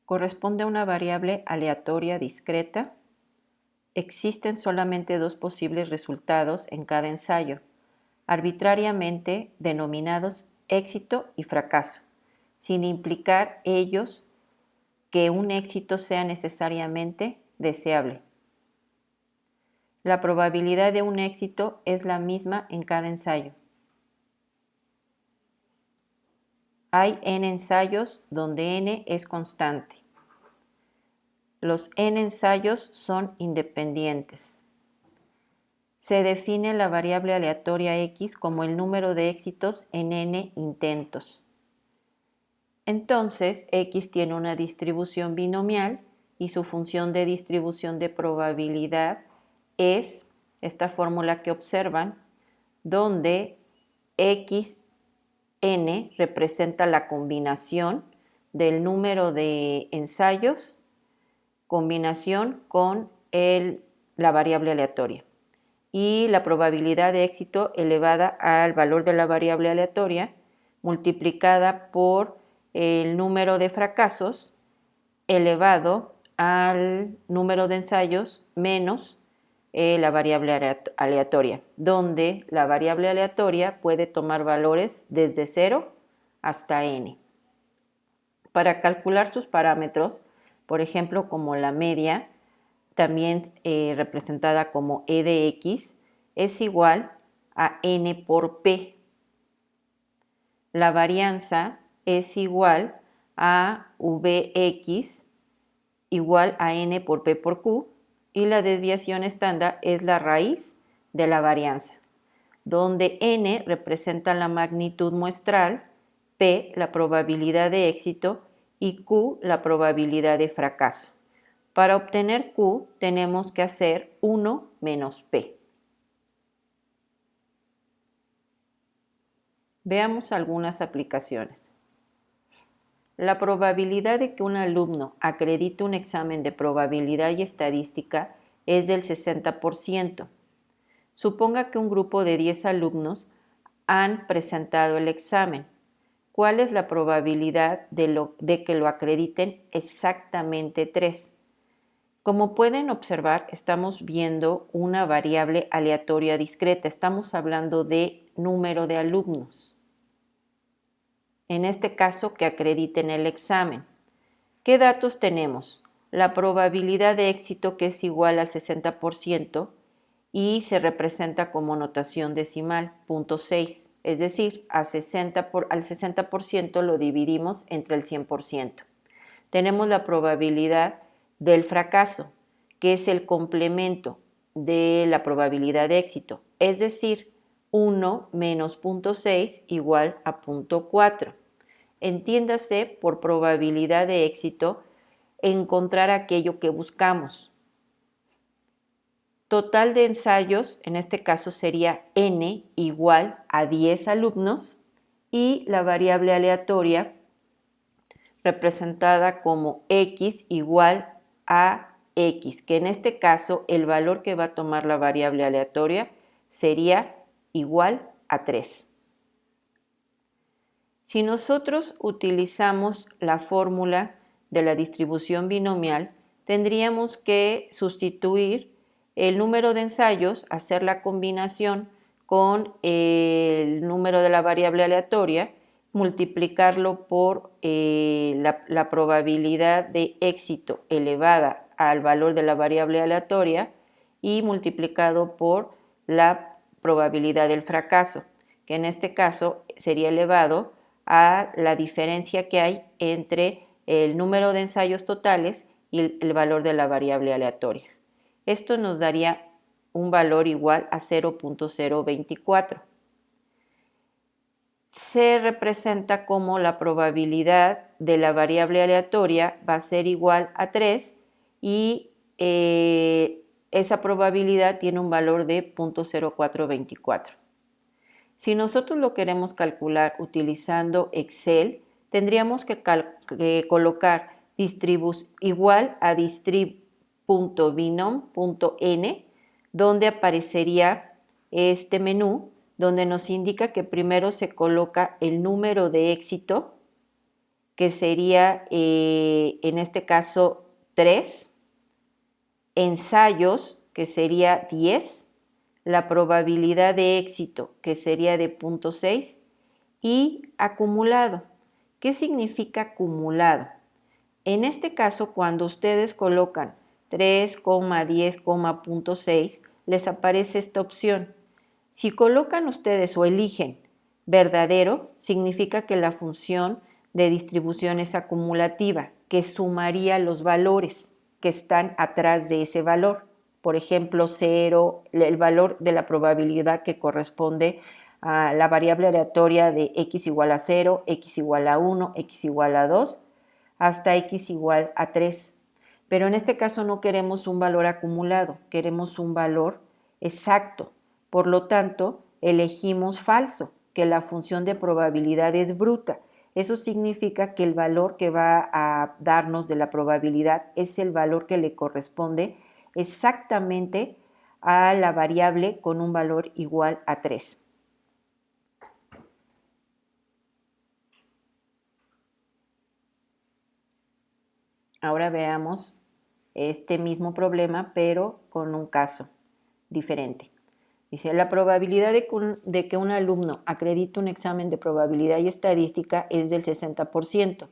corresponde a una variable aleatoria discreta. Existen solamente dos posibles resultados en cada ensayo, arbitrariamente denominados éxito y fracaso, sin implicar ellos que un éxito sea necesariamente deseable. La probabilidad de un éxito es la misma en cada ensayo. Hay n ensayos donde n es constante. Los n ensayos son independientes. Se define la variable aleatoria x como el número de éxitos en n intentos. Entonces, x tiene una distribución binomial y su función de distribución de probabilidad es esta fórmula que observan, donde xn representa la combinación del número de ensayos, combinación con la variable aleatoria, y la probabilidad de éxito elevada al valor de la variable aleatoria multiplicada por el número de fracasos elevado al número de ensayos menos la variable aleatoria, donde la variable aleatoria puede tomar valores desde 0 hasta n. Para calcular sus parámetros, por ejemplo, como la media, también representada como e de x, es igual a n por p. La varianza es igual a vx igual a n por p por q, y la desviación estándar es la raíz de la varianza, donde n representa la magnitud muestral, p la probabilidad de éxito y q la probabilidad de fracaso. Para obtener q tenemos que hacer 1 menos p. Veamos algunas aplicaciones. La probabilidad de que un alumno acredite un examen de probabilidad y estadística es del 60%. Suponga que un grupo de 10 alumnos han presentado el examen. ¿Cuál es la probabilidad de que lo acrediten? Exactamente 3. Como pueden observar, estamos viendo una variable aleatoria discreta. Estamos hablando de número de alumnos. En este caso, que acrediten el examen. ¿Qué datos tenemos? La probabilidad de éxito, que es igual al 60%, y se representa como notación decimal, 0.6. Es decir, al 60% lo dividimos entre el 100%. Tenemos la probabilidad del fracaso, que es el complemento de la probabilidad de éxito, es decir, 1 menos 0.6 igual a 0.4. Entiéndase por probabilidad de éxito encontrar aquello que buscamos. Total de ensayos, en este caso sería n igual a 10 alumnos, y la variable aleatoria representada como x igual a x, que en este caso el valor que va a tomar la variable aleatoria sería igual a 3. Si nosotros utilizamos la fórmula de la distribución binomial, tendríamos que sustituir el número de ensayos, hacer la combinación con el número de la variable aleatoria, multiplicarlo por la probabilidad de éxito elevada al valor de la variable aleatoria y multiplicado por la probabilidad del fracaso, que en este caso sería elevado a la diferencia que hay entre el número de ensayos totales y el valor de la variable aleatoria. Esto nos daría un valor igual a 0.024. Se representa como la probabilidad de la variable aleatoria va a ser igual a 3 y esa probabilidad tiene un valor de 0.0424. Si nosotros lo queremos calcular utilizando Excel, tendríamos que colocar igual a distrib.binom.n, donde aparecería este menú, donde nos indica que primero se coloca el número de éxito que sería en este caso 3, ensayos, que sería 10, la probabilidad de éxito, que sería de 0.6, y acumulado. ¿Qué significa acumulado? En este caso, cuando ustedes colocan 3,10,6, les aparece esta opción. Si colocan ustedes o eligen verdadero, significa que la función de distribución es acumulativa, que sumaría los valores que están atrás de ese valor. Por ejemplo, 0, el valor de la probabilidad que corresponde a la variable aleatoria de x igual a 0, x igual a 1, x igual a 2, hasta x igual a 3. Pero en este caso no queremos un valor acumulado, queremos un valor exacto. Por lo tanto, elegimos falso, que la función de probabilidad es bruta. Eso significa que el valor que va a darnos de la probabilidad es el valor que le corresponde exactamente a la variable con un valor igual a 3. Ahora veamos este mismo problema, pero con un caso diferente. Dice, la probabilidad de que un alumno acredite un examen de probabilidad y estadística es del 60%.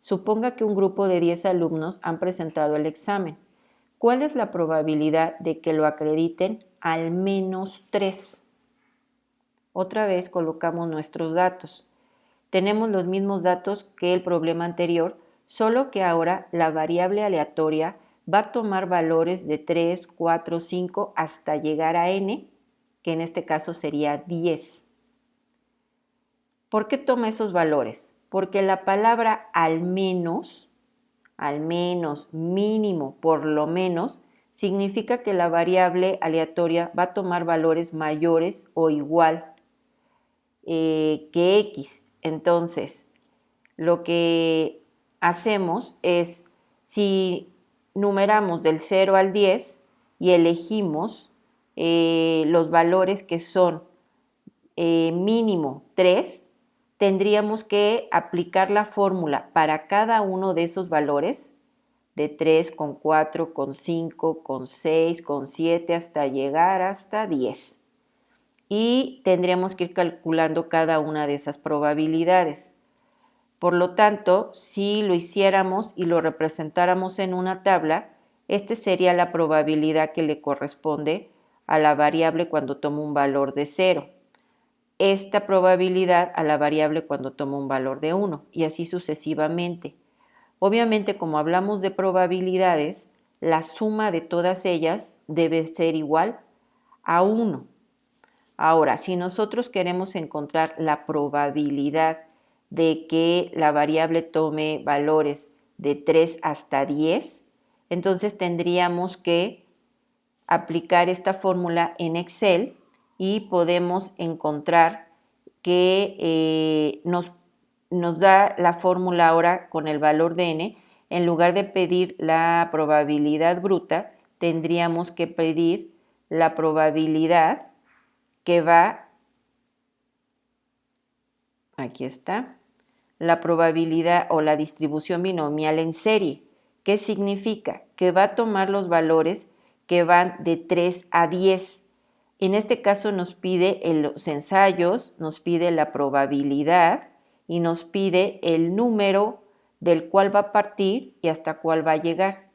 Suponga que un grupo de 10 alumnos han presentado el examen. ¿Cuál es la probabilidad de que lo acrediten al menos 3? Otra vez colocamos nuestros datos. Tenemos los mismos datos que el problema anterior, solo que ahora la variable aleatoria va a tomar valores de 3, 4, 5 hasta llegar a n, que en este caso sería 10. ¿Por qué toma esos valores? Porque la palabra al menos, mínimo, por lo menos, significa que la variable aleatoria va a tomar valores mayores o igual que x. Entonces, lo que hacemos es, si numeramos del 0 al 10 y elegimos los valores que son mínimo 3, tendríamos que aplicar la fórmula para cada uno de esos valores, de 3, con 4, con 5, con 6, con 7, hasta llegar hasta 10. Y tendríamos que ir calculando cada una de esas probabilidades. Por lo tanto, si lo hiciéramos y lo representáramos en una tabla, esta sería la probabilidad que le corresponde a la variable cuando toma un valor de 0. Esta probabilidad a la variable cuando toma un valor de 1 y así sucesivamente. Obviamente, como hablamos de probabilidades, la suma de todas ellas debe ser igual a 1. Ahora, si nosotros queremos encontrar la probabilidad de que la variable tome valores de 3 hasta 10, entonces tendríamos que aplicar esta fórmula en Excel y podemos encontrar que nos da la fórmula ahora con el valor de n. En lugar de pedir la probabilidad bruta, tendríamos que pedir la probabilidad que va, aquí está, la probabilidad o la distribución binomial en serie. ¿Qué significa? Que va a tomar los valores que van de 3 a 10. En este caso nos pide los ensayos, nos pide la probabilidad y nos pide el número del cual va a partir y hasta cuál va a llegar,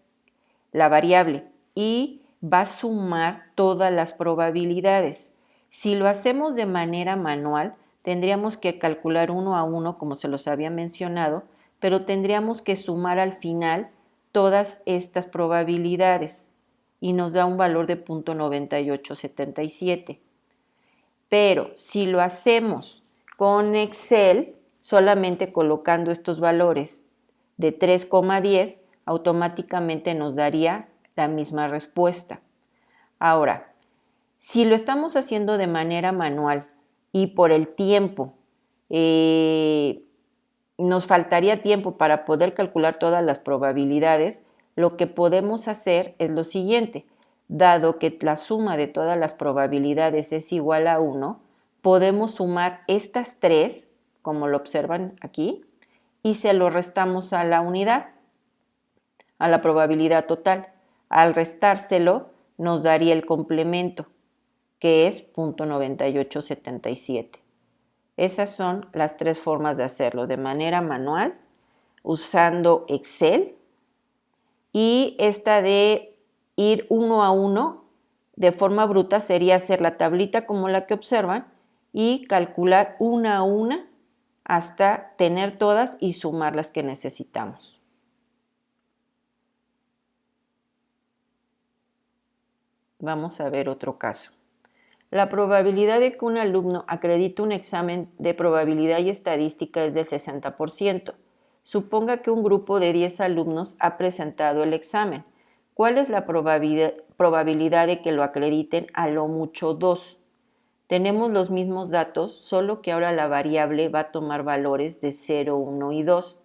la variable, y va a sumar todas las probabilidades. Si lo hacemos de manera manual, tendríamos que calcular uno a uno, como se los había mencionado, pero tendríamos que sumar al final todas estas probabilidades y nos da un valor de 0.9877. Pero si lo hacemos con Excel, solamente colocando estos valores de 3,10, automáticamente nos daría la misma respuesta. Ahora, si lo estamos haciendo de manera manual y por el tiempo, nos faltaría tiempo para poder calcular todas las probabilidades, lo que podemos hacer es lo siguiente. Dado que la suma de todas las probabilidades es igual a 1, podemos sumar estas tres, como lo observan aquí, y se lo restamos a la unidad, a la probabilidad total. Al restárselo nos daría el complemento, que es 0.9877. Esas son las tres formas de hacerlo, de manera manual, usando Excel, y esta de ir uno a uno de forma bruta sería hacer la tablita como la que observan y calcular una a una hasta tener todas y sumar las que necesitamos. Vamos a ver otro caso. La probabilidad de que un alumno acredite un examen de probabilidad y estadística es del 60%. Suponga que un grupo de 10 alumnos ha presentado el examen. ¿Cuál es la probabilidad de que lo acrediten? A lo mucho 2. Tenemos los mismos datos, solo que ahora la variable va a tomar valores de 0, 1 y 2.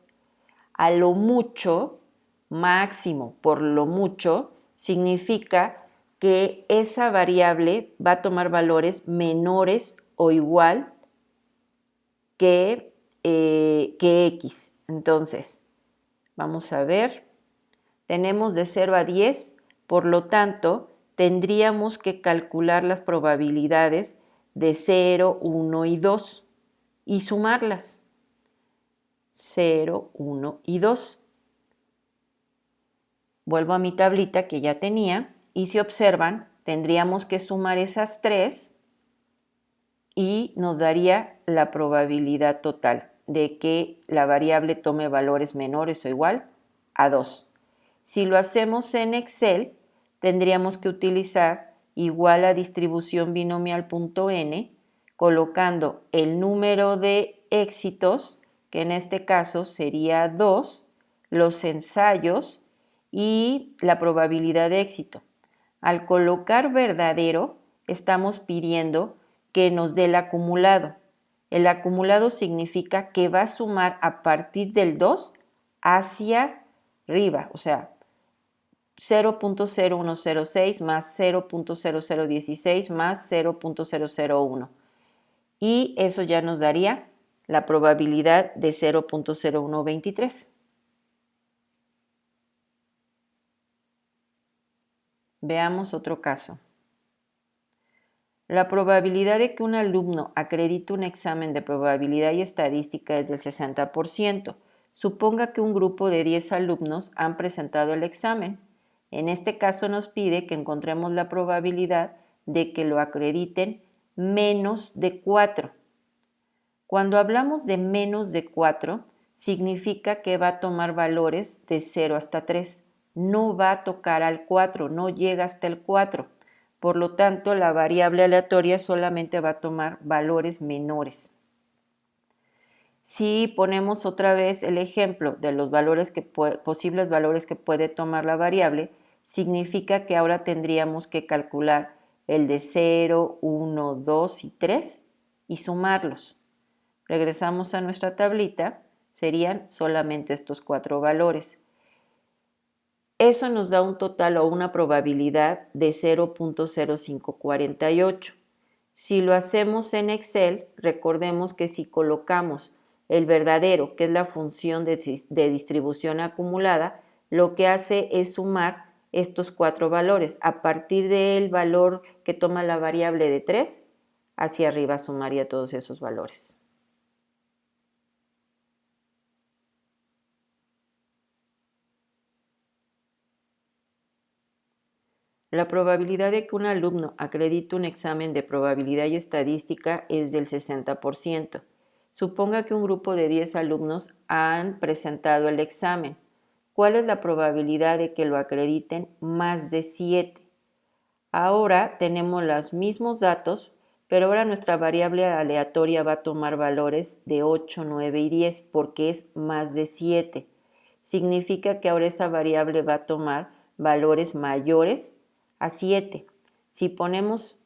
A lo mucho, máximo, por lo mucho, significa que esa variable va a tomar valores menores o igual que X. Entonces, vamos a ver, tenemos de 0 a 10, por lo tanto, tendríamos que calcular las probabilidades de 0, 1 y 2 y sumarlas. 0, 1 y 2. Vuelvo a mi tablita que ya tenía y si observan, tendríamos que sumar esas tres y nos daría la probabilidad total de que la variable tome valores menores o igual a 2. Si lo hacemos en Excel, tendríamos que utilizar igual a distribución binomial.n, colocando el número de éxitos, que en este caso sería 2, los ensayos y la probabilidad de éxito. Al colocar verdadero, estamos pidiendo que nos dé el acumulado. El acumulado significa que va a sumar a partir del 2 hacia arriba, o sea, 0.0106 más 0.0016 más 0.001. Y eso ya nos daría la probabilidad de 0.0123. Veamos otro caso. La probabilidad de que un alumno acredite un examen de probabilidad y estadística es del 60%. Suponga que un grupo de 10 alumnos han presentado el examen. En este caso nos pide que encontremos la probabilidad de que lo acrediten menos de 4. Cuando hablamos de menos de 4, significa que va a tomar valores de 0 hasta 3. No va a tocar al 4, no llega hasta el 4. Por lo tanto, la variable aleatoria solamente va a tomar valores menores. Si ponemos otra vez el ejemplo de los posibles valores que puede tomar la variable, significa que ahora tendríamos que calcular el de 0, 1, 2 y 3 y sumarlos. Regresamos a nuestra tablita, serían solamente estos 4 valores. Eso nos da un total o una probabilidad de 0.0548. Si lo hacemos en Excel, recordemos que si colocamos el verdadero, que es la función de distribución acumulada, lo que hace es sumar estos 4 valores. A partir del valor que toma la variable de 3, hacia arriba sumaría todos esos valores. La probabilidad de que un alumno acredite un examen de probabilidad y estadística es del 60%. Suponga que un grupo de 10 alumnos han presentado el examen. ¿Cuál es la probabilidad de que lo acrediten? Más de 7. Ahora tenemos los mismos datos, pero ahora nuestra variable aleatoria va a tomar valores de 8, 9 y 10 porque es más de 7. Significa que ahora esa variable va a tomar valores mayores a 7. Si ponemos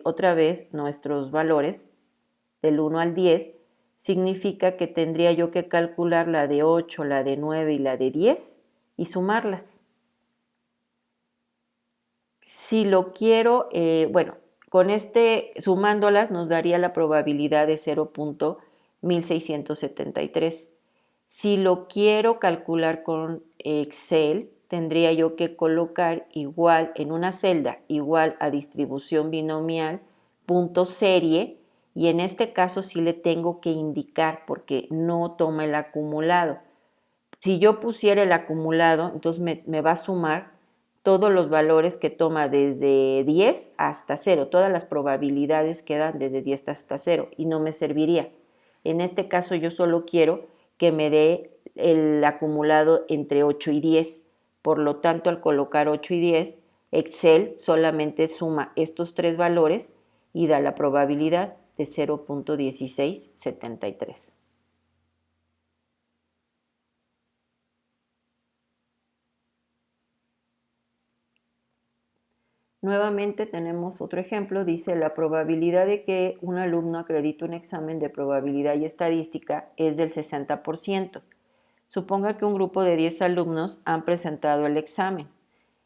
otra vez nuestros valores del 1 al 10, significa que tendría yo que calcular la de 8, la de 9 y la de 10 y sumarlas. Si lo quiero, con sumándolas nos daría la probabilidad de 0.1673. Si lo quiero calcular con Excel, tendría yo que colocar igual en una celda, igual a distribución binomial, punto serie, y en este caso sí le tengo que indicar porque no toma el acumulado. Si yo pusiera el acumulado, entonces me va a sumar todos los valores que toma desde 10 hasta 0. Todas las probabilidades quedan desde 10 hasta 0 y no me serviría. En este caso yo solo quiero que me dé el acumulado entre 8 y 10. Por lo tanto, al colocar 8 y 10, Excel solamente suma estos tres valores y da la probabilidad de 0.1673. Nuevamente tenemos otro ejemplo, dice la probabilidad de que un alumno acredite un examen de probabilidad y estadística es del 60%. Suponga que un grupo de 10 alumnos han presentado el examen.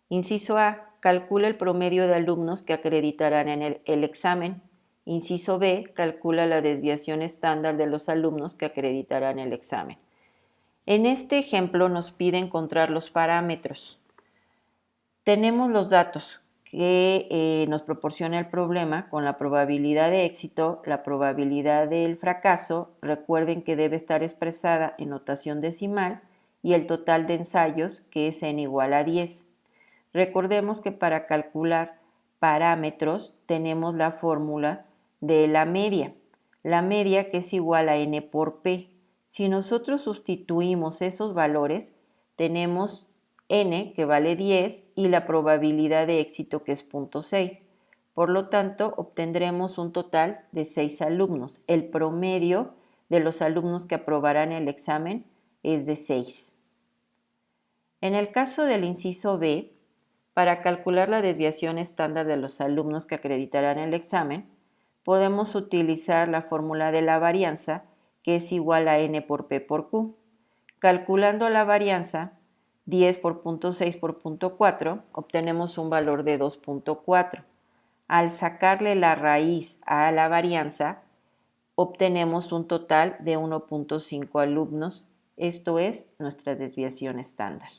Inciso A, calcula el promedio de alumnos que acreditarán en el examen. Inciso B, calcula la desviación estándar de los alumnos que acreditarán el examen. En este ejemplo nos pide encontrar los parámetros. Tenemos los datos que nos proporciona el problema con la probabilidad de éxito, la probabilidad del fracaso. Recuerden que debe estar expresada en notación decimal y el total de ensayos, que es n igual a 10. Recordemos que para calcular parámetros tenemos la fórmula de la media que es igual a n por p. Si nosotros sustituimos esos valores, tenemos n, que vale 10, y la probabilidad de éxito, que es 0.6. Por lo tanto, obtendremos un total de 6 alumnos. El promedio de los alumnos que aprobarán el examen es de 6. En el caso del inciso B, para calcular la desviación estándar de los alumnos que acreditarán el examen, podemos utilizar la fórmula de la varianza, que es igual a n por p por q. Calculando la varianza, 10 por 0.6 por 0.4, obtenemos un valor de 2.4. Al sacarle la raíz a la varianza, obtenemos un total de 1.5 alumnos. Esto es nuestra desviación estándar.